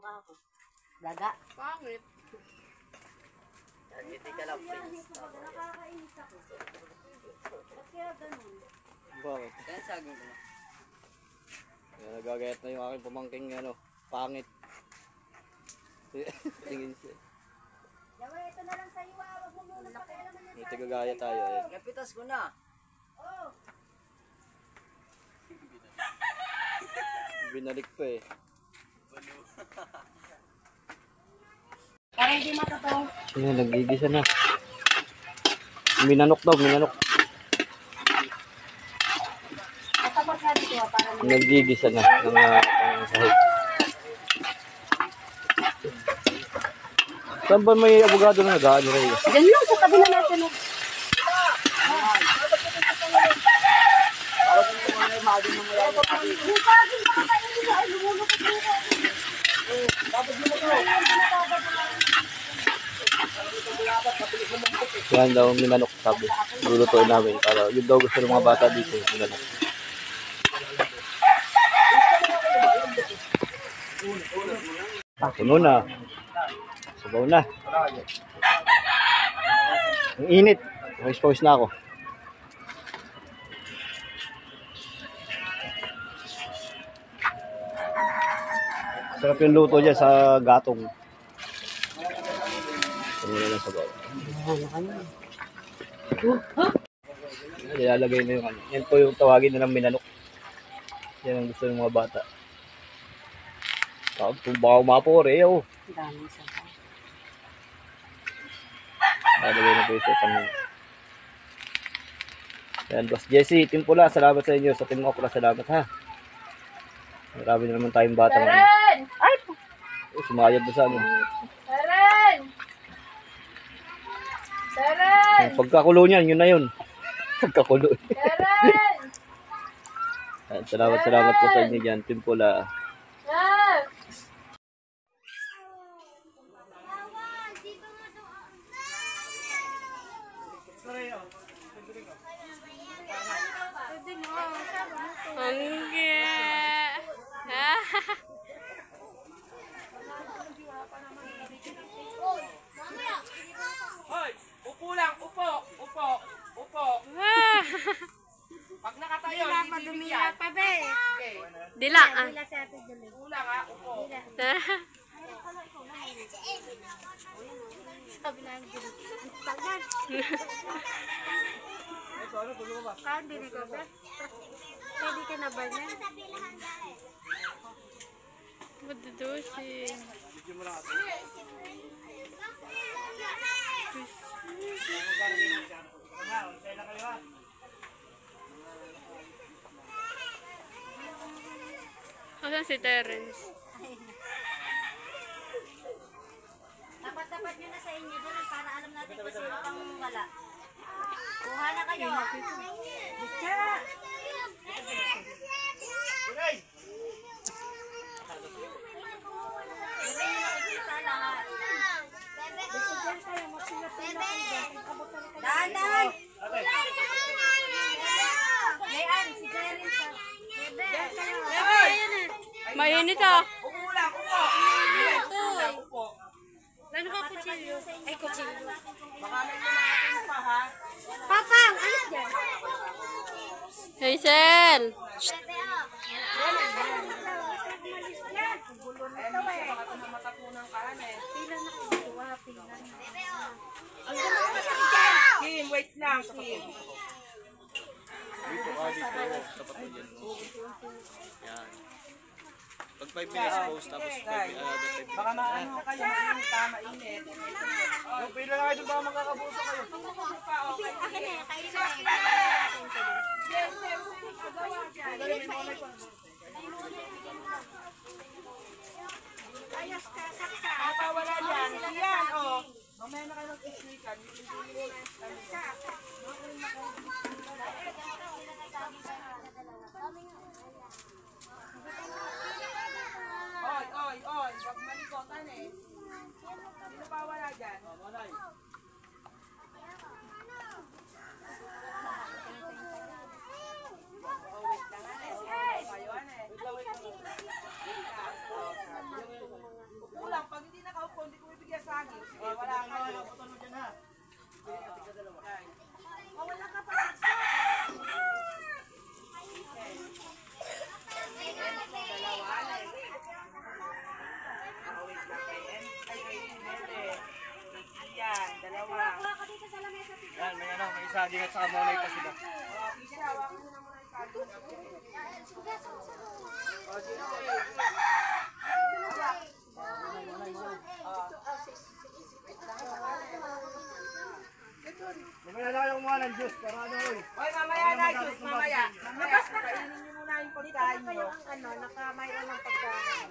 ako. Daga. Pangit. Hindi ka lang friends. Nakakainis ako. Ba't kaya ganun? Bakit? Kaya saging ko na. Kaya nagagayat na yung aking pamangking ano, pangit. Tingin siya. Yawa, ito na lang sa iyo. Huwag mo muna pakialaman yan. May tagagaya tayo eh. Napitas ko na. Oh. Binalik pa eh. Parang hindi matataw. Ayan, nagigisa na. Minanok daw, minanok. Matapos nga dito para Nagigisa na ng sahig. Saan ba may abogado na nag-ano rin? Diyan lang sa tabi na natin. Yan daw minanok sabi. Lulutuin namin para yun daw gusto ng mga bata dito. Minanok. Puno na. Sabaw na. Ang init. Expose na ako. Sarap yung luto dyan sa gatong. Puno na lang sabaw. Ilalagay na yung ano. Yan po yung tawagin na ng minanok. Yan ang gusto ng mga bata. Kung baka umapore eh oh. Daming sa Ilalagay na po yung sa yan, Boss Jesse, Team Pula, salamat sa inyo. Sa Team Okra, salamat ha. Marami na naman tayong bata. Taren! Ay! Sumayad na sa amin. Taren! Taren! Yung pagkakulo niyan, yun na yun. Pagkakulo. Taren! Yan, salamat po sa inyo dyan, Team Pula. Ah! Hangga. Hoy, upo lang, upo. Pag nakatayo, hindi bibigyan. Okay. Dila ah. Upo lang ha, upo. Pwede ka na ba niya? Madudusin. Asan si Terence? Tapat-tapat nyo na sa inyo doon para alam natin kung sino pang wala. Kuha na kayo. Bitsa! Dahan-dahan! Ngayon, si Jerry sa... Mainit ah. Upo lang, upo. Upo. Ano ka kutsilyo? Ay, kutsilyo. Baka may lumating pa ha. Papang! Alis dyan! Hazel! Baka matapunan ka eh. Pila na kayo. Pila na. Kim, wait lang, Kim. Pag 5 minutes post, tapos 5 minutes. Baka maano kayo, mainit. Yung pila na kayo doon, baka magkakabuso kayo. Akin na, kayo na. Ayos ka, saksa. Wala dyan. Yan, oh. Mamaya na kayo mag-islikan. Oy. Wag malikotan eh. Sino pa wala dyan? Wait lang, kayo, saging at saka monay pa sila. Mamaya na kayo kumuha ng juice para ano eh. Oy, mamaya na, Diyos, mamaya. Mamaya, kainin niyo muna yung pagkain niyo. Ano, nakamayroon ng pagkain.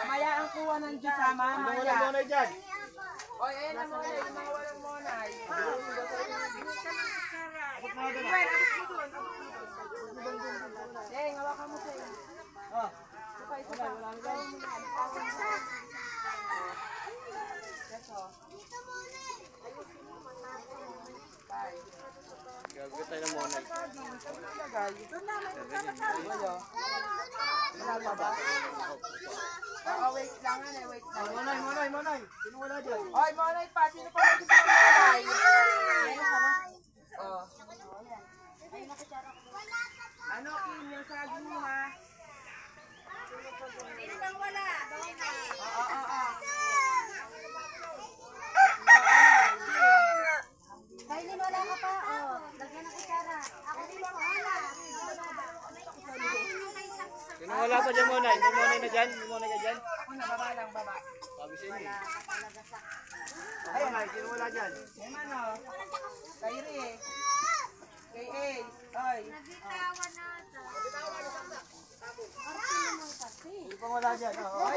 Mamaya ang kuha ng Diyos, ha, mamaya. Wala monay dyan. Oy, ayan ang monay, yung mga walang monay. Deng, hawakan mo sa'yo. Gagawin tayo ng monay. Wait lang, wait lang. Monay. Sino wala dyan? Oy, monay pa. Sino pa gusto ng monay? Oh. Ano, Kim, yung saging mo, ha? Sino bang wala? Oo. Kailin, wala ka pa. Oh, lagyan ng kutsara. Ako din po, wala. Sino wala pa dyan monay? May monay na dyan? May monay na dyan? Ako na, baba lang, baba. Sabi sa inyo. Ay, monay. Sino wala dyan? Yung ano? Kay Ri. Kay Ace. Oy. Sino pang wala dyan? Oo. Oy,